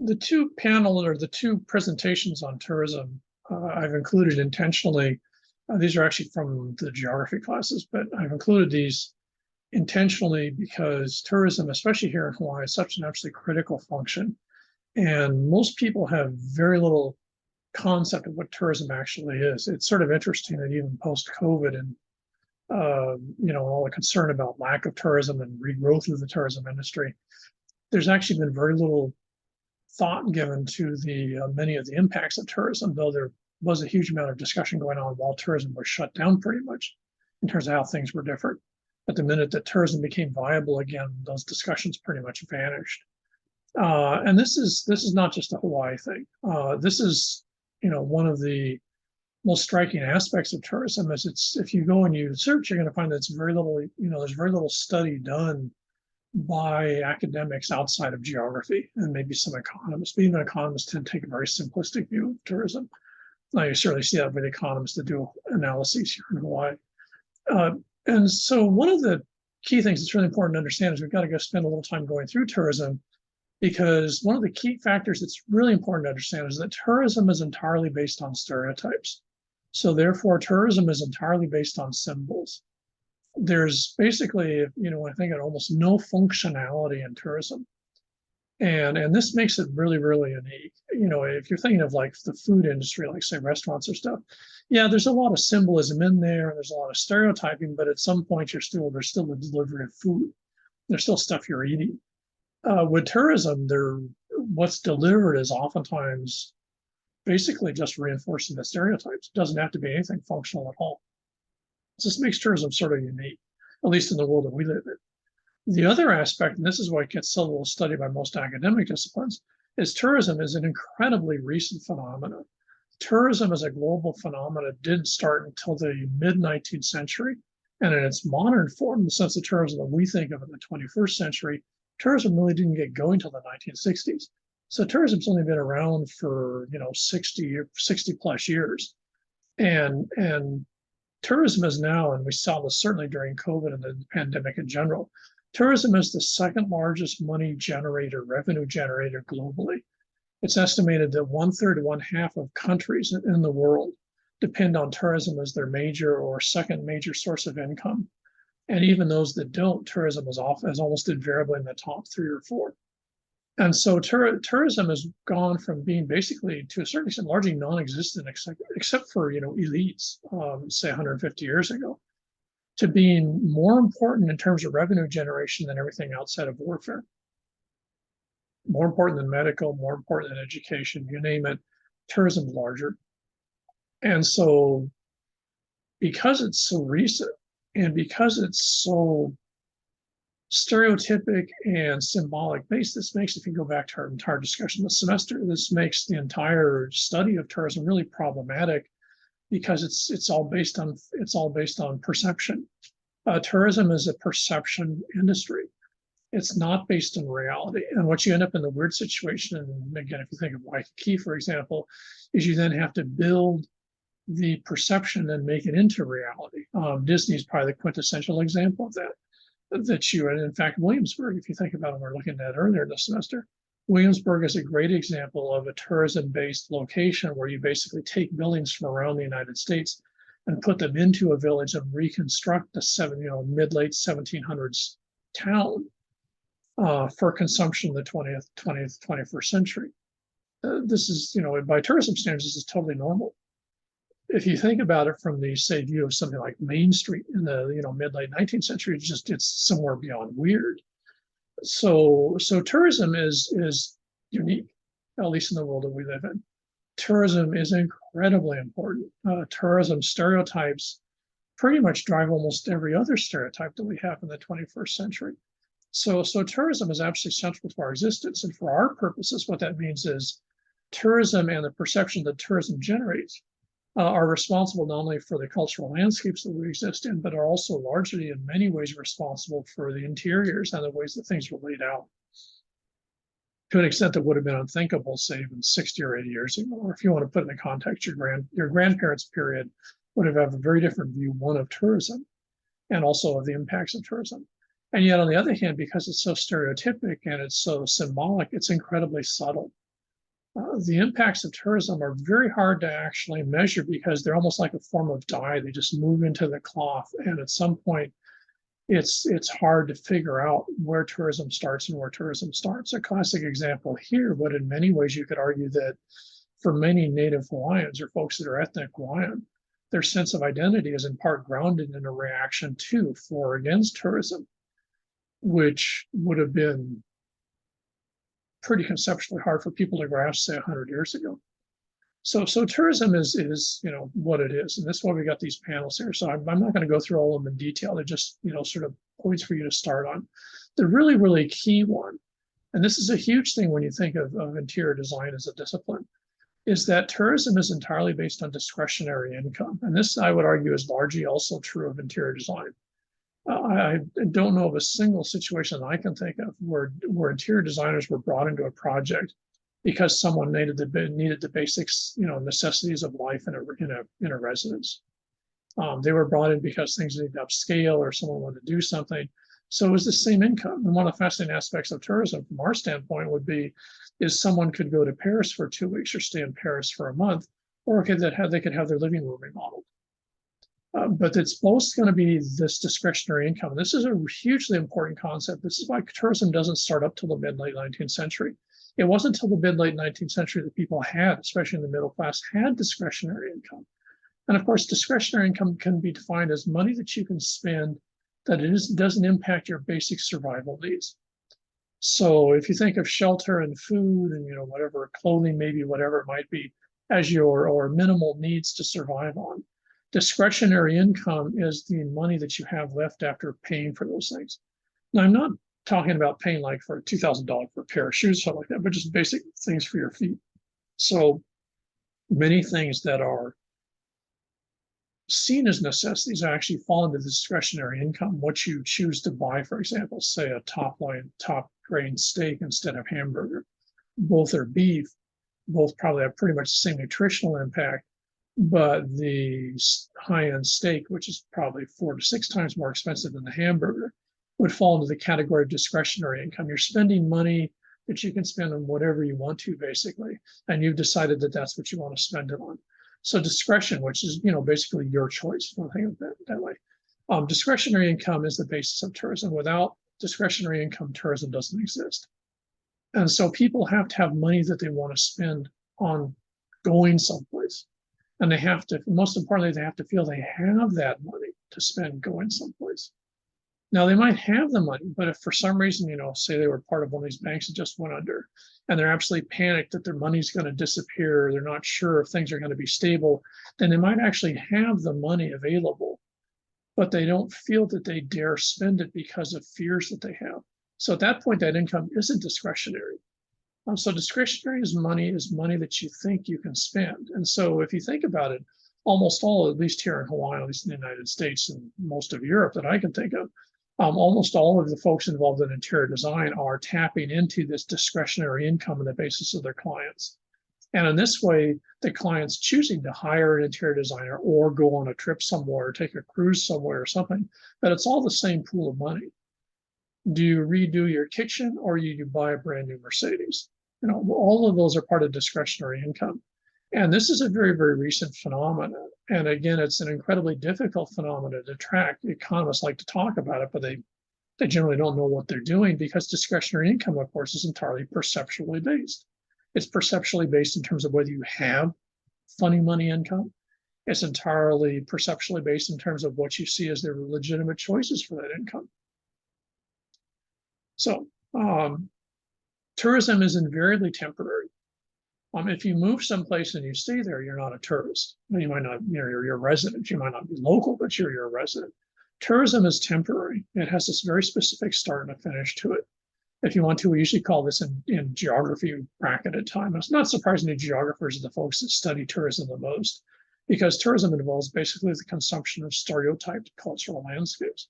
The two presentations on tourism I've included intentionally. These are actually from the geography classes, but I've included these intentionally because tourism, especially here in Hawaii, is such an absolutely critical function. And most people have very little concept of what tourism actually is. It's sort of interesting that even post-COVID and all the concern about lack of tourism and regrowth of the tourism industry, there's actually been very little thought given to the many of the impacts of tourism, though there was a huge amount of discussion going on while tourism was shut down pretty much in terms of how things were different. But the minute that tourism became viable again, those discussions pretty much vanished. And this is not just a Hawaii thing. This is one of the most striking aspects of tourism is it's if you go and you search, you're going to find that there's very little study done by academics outside of geography and maybe some economists. But even economists tend to take a very simplistic view of tourism. Now you certainly see that with economists that do analyses here in Hawaii. And so one of the key things that's really important to understand is we've got to go spend a little time going through tourism, because one of the key factors that's really important to understand is that tourism is entirely based on stereotypes. So therefore, tourism is entirely based on symbols. There's basically, I think almost no functionality in tourism. And this makes it really, really unique. If you're thinking of like the food industry, like say restaurants or stuff, yeah, there's a lot of symbolism in there, and there's a lot of stereotyping, but at some point there's still a delivery of food. There's still stuff you're eating. With tourism, what's delivered is oftentimes basically just reinforcing the stereotypes. It doesn't have to be anything functional at all. So this makes tourism sort of unique, at least in the world that we live in. The other aspect, and this is why it gets so little studied by most academic disciplines, is tourism is an incredibly recent phenomenon. Tourism as a global phenomenon didn't start until the mid-19th century. And in its modern form, the sense of tourism that we think of in the 21st century, tourism really didn't get going until the 1960s. So tourism's only been around for 60 plus years. And tourism is now, and we saw this certainly during COVID and the pandemic in general, tourism is the second largest revenue generator globally. It's estimated that 1/3 to 1/2 of countries in the world depend on tourism as their major or second major source of income. And even those that don't, tourism is almost invariably in the top 3 or 4. And so tourism has gone from being basically, to a certain extent, largely non-existent, except for elites, say 150 years ago, to being more important in terms of revenue generation than everything outside of warfare. More important than medical, more important than education, you name it, tourism's larger. And so because it's so recent and because it's so stereotypic and symbolic based, this makes, if you go back to our entire discussion this semester, this makes the entire study of tourism really problematic, because it's all based on perception. Tourism is a perception industry. It's not based on reality. And what you end up in the weird situation, and again, if you think of Waikiki, for example, is you then have to build the perception and make it into reality. Disney is probably the quintessential example of that. And in fact, Williamsburg, if you think about it, we were looking at earlier this semester, Williamsburg is a great example of a tourism-based location where you basically take buildings from around the United States and put them into a village and reconstruct the mid-late 1700s town for consumption in the 21st century. This is, by tourism standards, this is totally normal. If you think about it from the, say, view of something like Main Street in the mid-late 19th century, it's somewhere beyond weird. So tourism is unique, at least in the world that we live in. Tourism is incredibly important. Tourism stereotypes pretty much drive almost every other stereotype that we have in the 21st century. So tourism is absolutely central to our existence. And for our purposes, what that means is tourism and the perception that tourism generates are responsible not only for the cultural landscapes that we exist in, but are also largely in many ways responsible for the interiors and the ways that things were laid out, to an extent that would have been unthinkable, say, even 60 or 80 years ago. Or if you want to put it in the context, your grandparents' period would have had a very different view, one of tourism and also of the impacts of tourism. And yet, on the other hand, because it's so stereotypic and it's so symbolic, it's incredibly subtle. The impacts of tourism are very hard to actually measure because they're almost like a form of dye. They just move into the cloth, and at some point, it's hard to figure out where tourism starts and where tourism starts. A classic example here, but in many ways you could argue that for many Native Hawaiians or folks that are ethnic Hawaiian, their sense of identity is in part grounded in a reaction to for or against tourism, which would have been pretty conceptually hard for people to grasp, say, 100 years ago. So tourism is what it is, and that's why we got these panels here. So I'm not going to go through all of them in detail. They're just sort of points for you to start on. The really key one, and this is a huge thing when you think of interior design as a discipline, is that tourism is entirely based on discretionary income, and this I would argue is largely also true of interior design. I don't know of a single situation I can think of where interior designers were brought into a project because someone needed the basics, necessities of life in a residence. They were brought in because things needed to upscale or someone wanted to do something. So it was the same income. And one of the fascinating aspects of tourism from our standpoint would be is someone could go to Paris for 2 weeks or stay in Paris for a month, or they could have their living room remodeled. But it's both going to be this discretionary income. This is a hugely important concept. This is why tourism doesn't start up till the mid-late 19th century. It wasn't until the mid-late 19th century that people had, especially in the middle class, had discretionary income. And of course, discretionary income can be defined as money that you can spend that doesn't impact your basic survival needs. So if you think of shelter and food and whatever, clothing, maybe whatever it might be, as your minimal needs to survive on, discretionary income is the money that you have left after paying for those things. Now, I'm not talking about paying like for $2,000 for a pair of shoes, something like that, but just basic things for your feet. So many things that are seen as necessities actually fall into the discretionary income. What you choose to buy, for example, say a top grain steak instead of hamburger. Both are beef, both probably have pretty much the same nutritional impact, but the high-end steak, which is probably 4 to 6 times more expensive than the hamburger, would fall into the category of discretionary income. You're spending money that you can spend on whatever you want to, basically, and you've decided that that's what you want to spend it on. So discretion, which is basically your choice, if you think of it that way. Discretionary income is the basis of tourism. Without discretionary income, tourism doesn't exist. And so people have to have money that they want to spend on going someplace. And they have to, most importantly, they have to feel they have that money to spend going someplace. Now, they might have the money, but if for some reason, say they were part of one of these banks that just went under, and they're absolutely panicked that their money's going to disappear, they're not sure if things are going to be stable, then they might actually have the money available, but they don't feel that they dare spend it because of fears that they have. So at that point, that income isn't discretionary. So discretionary is money that you think you can spend. And so if you think about it, almost all, at least here in Hawaii, at least in the United States and most of Europe that I can think of, almost all of the folks involved in interior design are tapping into this discretionary income on the basis of their clients. And in this way, the client's choosing to hire an interior designer or go on a trip somewhere or take a cruise somewhere or something, but it's all the same pool of money. Do you redo your kitchen or you buy a brand new Mercedes? All of those are part of discretionary income. And this is a very, very recent phenomenon. And again, it's an incredibly difficult phenomenon to track. Economists like to talk about it, but they generally don't know what they're doing because discretionary income, of course, is entirely perceptually based. It's perceptually based in terms of whether you have funny money income. It's entirely perceptually based in terms of what you see as their legitimate choices for that income. So tourism is invariably temporary. If you move someplace and you stay there, you're not a tourist. You might not, you're a resident. You might not be local, but you're a resident. Tourism is temporary. It has this very specific start and a finish to it. If you want to, we usually call this in geography bracketed time. It's not surprising that geographers are the folks that study tourism the most, because tourism involves basically the consumption of stereotyped cultural landscapes.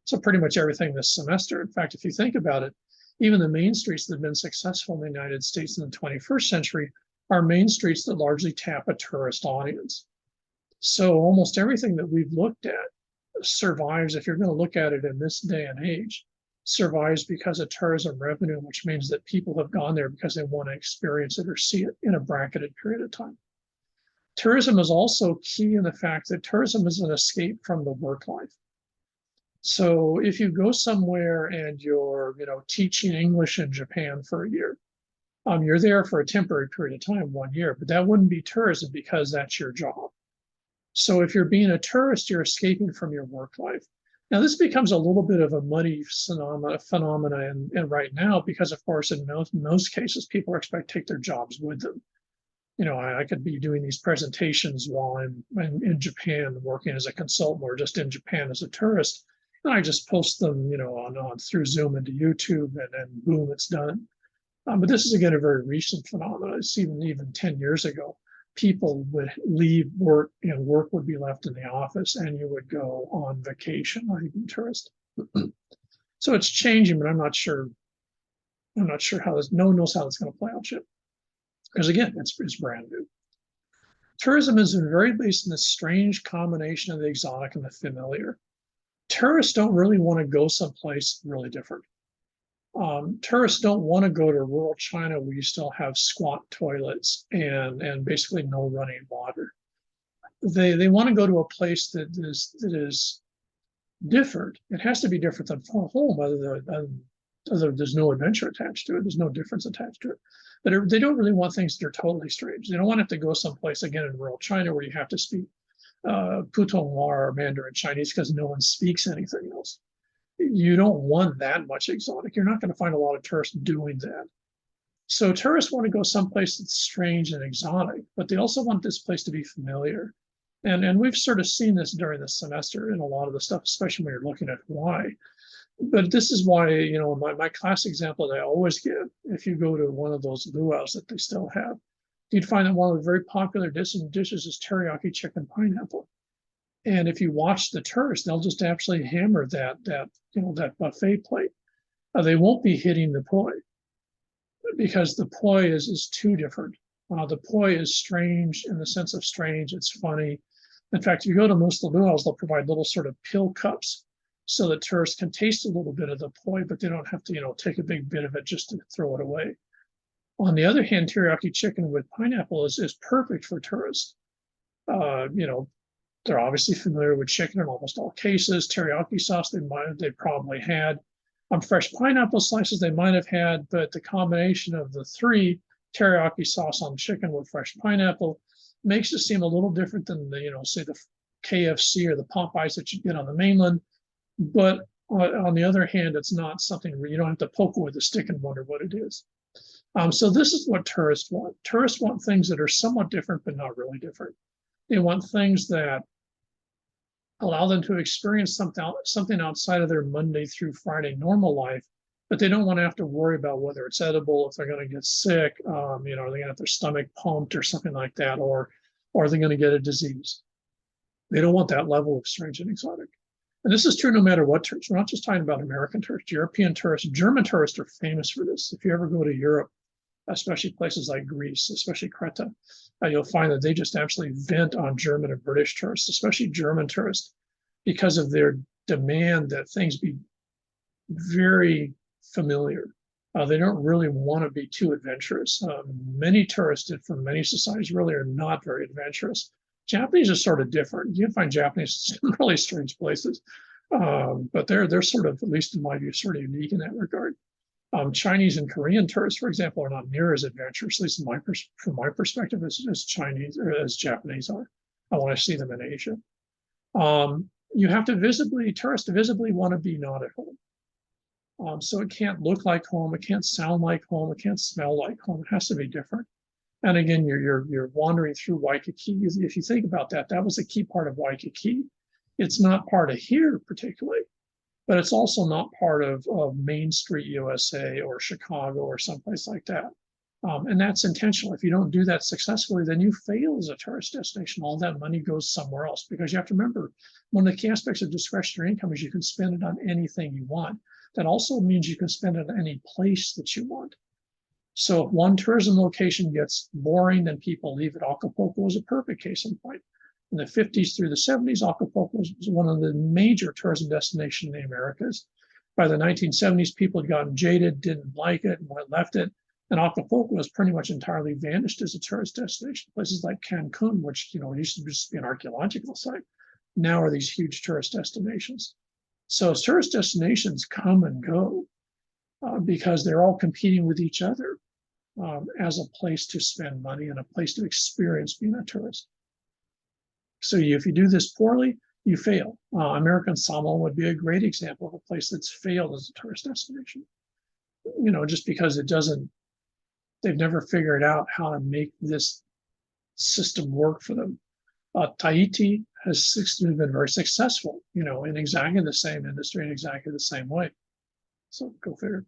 So pretty much everything this semester. In fact, if you think about it, even the main streets that have been successful in the United States in the 21st century are main streets that largely tap a tourist audience. So almost everything that we've looked at survives, if you're going to look at it in this day and age, survives because of tourism revenue, which means that people have gone there because they want to experience it or see it in a bracketed period of time. Tourism is also key in the fact that tourism is an escape from the work life. So if you go somewhere and you're, teaching English in Japan for a year, you're there for a temporary period of time, 1 year, but that wouldn't be tourism because that's your job. So if you're being a tourist, you're escaping from your work life. Now, this becomes a little bit of a muddy phenomena and right now, because of course, in most cases, people are expected to take their jobs with them. I could be doing these presentations while I'm in Japan working as a consultant or just in Japan as a tourist. And I just post them, on through Zoom into YouTube, and then boom, it's done. But this is again a very recent phenomenon. It's even 10 years ago, people would leave work and work would be left in the office, and you would go on vacation or even tourist. So it's changing, but I'm not sure how this. No one knows how it's going to play out yet, because again, it's brand new. Tourism is very based in this strange combination of the exotic and the familiar. Tourists don't really want to go someplace really different. Tourists don't want to go to rural China where you still have squat toilets and basically no running water. They want to go to a place that is different. It has to be different than home, other there's no adventure attached to it. There's no difference attached to it. But they don't really want things that are totally strange. They don't want to have to go someplace again in rural China where you have to speak Putonghua or Mandarin Chinese because no one speaks anything else. You don't want that much exotic. You're not going to find a lot of tourists doing that. So tourists want to go someplace that's strange and exotic, but they also want this place to be familiar. And we've sort of seen this during the semester in a lot of the stuff, especially when you're looking at Hawaii. But this is why, my class example that I always give, if you go to one of those luau's that they still have, you'd find that one of the very popular dishes is teriyaki chicken pineapple. And if you watch the tourists, they'll just absolutely hammer that buffet plate. They won't be hitting the poi because the poi is too different. The poi is strange in the sense of strange. It's funny. In fact, if you go to most of the luau's, they'll provide little sort of pill cups so that tourists can taste a little bit of the poi, but they don't have to, take a big bit of it just to throw it away. On the other hand, teriyaki chicken with pineapple is perfect for tourists. They're obviously familiar with chicken in almost all cases. Teriyaki sauce they probably had. Fresh pineapple slices they might have had, but the combination of the three, teriyaki sauce on chicken with fresh pineapple, makes it seem a little different than say the KFC or the Popeyes that you get on the mainland. But on the other hand, it's not something where you don't have to poke with a stick and wonder what it is. So this is what tourists want. Tourists want things that are somewhat different, but not really different. They want things that allow them to experience something outside of their Monday through Friday normal life, but they don't want to have to worry about whether it's edible, if they're going to get sick, are they going to have their stomach pumped or something like that, or are they going to get a disease? They don't want that level of strange and exotic. And this is true no matter what tourists. We're not just talking about American tourists, European tourists. German tourists are famous for this. If you ever go to Europe, especially places like Greece, especially Creta, you'll find that they just absolutely vent on German and British tourists, especially German tourists, because of their demand that things be very familiar. They don't really want to be too adventurous. Many tourists from many societies really are not very adventurous. Japanese are sort of different. You can find Japanese in really strange places, but they're sort of, at least in my view, sort of unique in that regard. Chinese and Korean tourists, for example, are not near as adventurous, at least from my perspective, as Chinese or as Japanese are. I want to see them in Asia. You have to tourists visibly want to be not at home. So it can't look like home, it can't sound like home, it can't smell like home. It has to be different. And again, you're wandering through Waikiki. If you think about that, that was a key part of Waikiki. It's not part of here particularly, but it's also not part of Main Street, USA, or Chicago, or someplace like that. And that's intentional. If you don't do that successfully, then you fail as a tourist destination. All that money goes somewhere else, because you have to remember, one of the key aspects of discretionary income is you can spend it on anything you want. That also means you can spend it on any place that you want. So if one tourism location gets boring, then people leave it. Acapulco is a perfect case in point. In the 50s through the 70s, Acapulco was one of the major tourism destinations in the Americas. By the 1970s, people had gotten jaded, didn't like it, and left it. And Acapulco has pretty much entirely vanished as a tourist destination. Places like Cancun, which used to just be an archaeological site, now are these huge tourist destinations. So tourist destinations come and go because they're all competing with each other as a place to spend money and a place to experience being a tourist. So if you do this poorly, you fail. American Samoa would be a great example of a place that's failed as a tourist destination. Just because they've never figured out how to make this system work for them. Tahiti has been very successful, in exactly the same industry in exactly the same way. So go figure.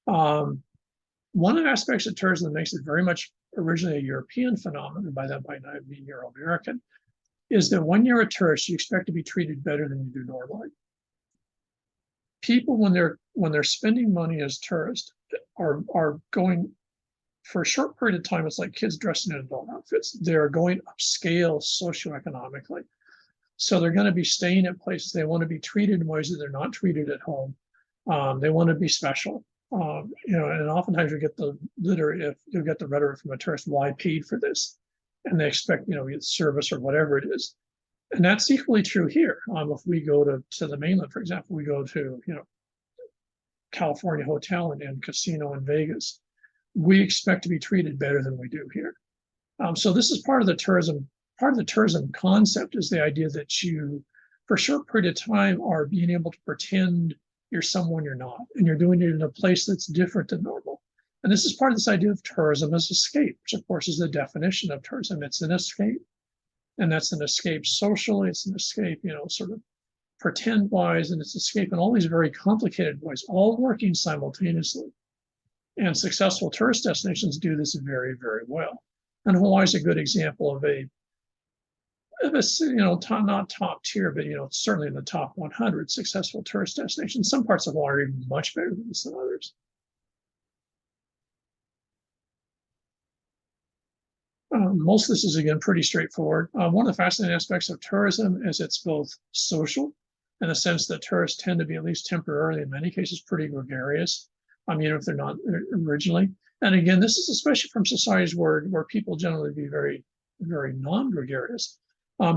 One of the aspects of tourism that makes it very much originally a European phenomenon, by that might not mean Euro-American, is that when you're a tourist, you expect to be treated better than you do normally. People, when they're spending money as tourists, are going for a short period of time. It's like kids dressing in adult outfits. They're going upscale socioeconomically. So they're going to be staying at places. They want to be treated in ways that they're not treated at home. They want to be special. And oftentimes you get the rhetoric from a tourist, well, I paid for this. And they expect, service or whatever it is. And that's equally true here. If we go to the mainland, for example, we go to, California hotel and casino in Vegas, we expect to be treated better than we do here. So this is part of the tourism concept, is the idea that you, for a short period of time, are being able to pretend you're someone you're not, and you're doing it in a place that's different than normal. And this is part of this idea of tourism as escape, which of course is the definition of tourism. It's an escape. And that's an escape socially, it's an escape, sort of pretend-wise, and it's escape in all these very complicated ways, all working simultaneously. And successful tourist destinations do this very, very well. And Hawaii is a good example of a not top tier, but certainly in the top 100 successful tourist destinations. Some parts of Hawaii are even much better than this than others. Most of this is, again, pretty straightforward. One of the fascinating aspects of tourism is it's both social, in the sense that tourists tend to be, at least temporarily, in many cases, pretty gregarious, if they're not originally. And again, this is especially from societies where people generally be very, very non-gregarious.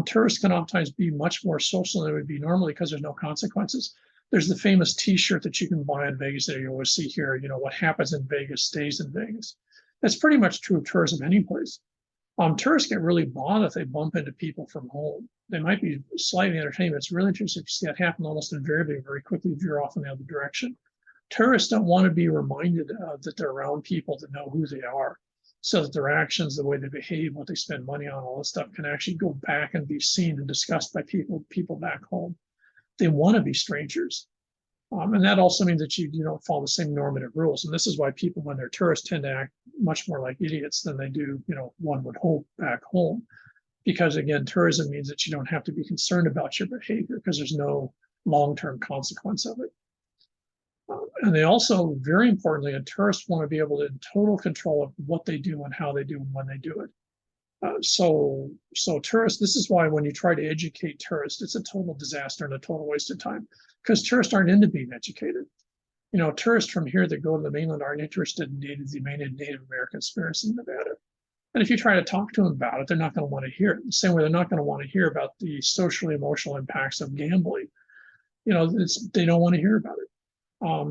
Tourists can oftentimes be much more social than they would be normally because there's no consequences. There's the famous T-shirt that you can buy in Vegas that you always see here. What happens in Vegas stays in Vegas. That's pretty much true of tourism any place. Tourists get really bothered if they bump into people from home. They might be slightly entertained, but it's really interesting to see that happen almost invariably very quickly veer off in the other direction. Tourists don't want to be reminded that they're around people that know who they are, so that their actions, the way they behave, what they spend money on, all this stuff can actually go back and be seen and discussed by people back home. They want to be strangers. And that also means that you don't follow the same normative rules. And this is why people, when they're tourists, tend to act much more like idiots than they do, one would hope, back home. Because again, tourism means that you don't have to be concerned about your behavior because there's no long-term consequence of it. And they also, very importantly, tourists want to be able to in total control of what they do and how they do and when they do it. So tourists, this is why when you try to educate tourists, it's a total disaster and a total waste of time, because tourists aren't into being educated. Tourists from here that go to the mainland aren't interested in the Native American experience in Nevada. And if you try to talk to them about it, they're not going to want to hear it. The same way they're not going to want to hear about the socially emotional impacts of gambling. They don't want to hear about it.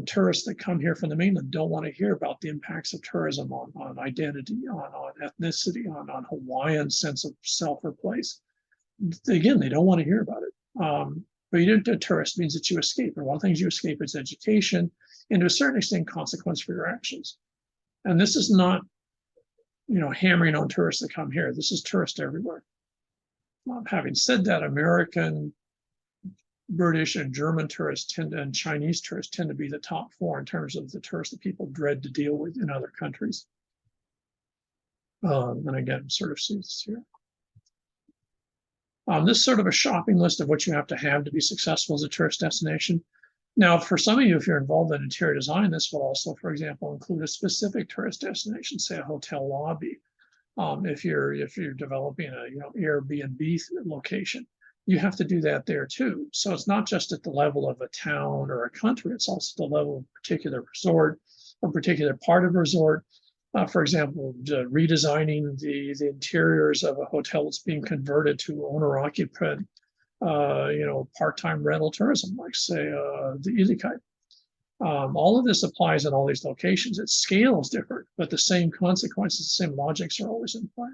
Tourists that come here from the mainland don't want to hear about the impacts of tourism on identity, on ethnicity, on Hawaiian sense of self or place. Again, they don't want to hear about it. But a tourist means that you escape. And one of the things you escape is education, and to a certain extent, consequence for your actions. And this is not, hammering on tourists that come here. This is tourists everywhere. Having said that, American, British, and German tourists and Chinese tourists tend to be the top four in terms of the tourists that people dread to deal with in other countries. And again, sort of see this here. This is sort of a shopping list of what you have to be successful as a tourist destination. Now, for some of you, if you're involved in interior design, this will also, for example, include a specific tourist destination, say a hotel lobby. If you're developing a Airbnb location, you have to do that there too. So it's not just at the level of a town or a country, it's also the level of a particular resort or particular part of a resort. For example, redesigning the interiors of a hotel that's being converted to owner-occupied, part-time rental tourism, like say the Ilikai. All of this applies in all these locations. Its scale is different, but the same consequences, the same logics are always in play.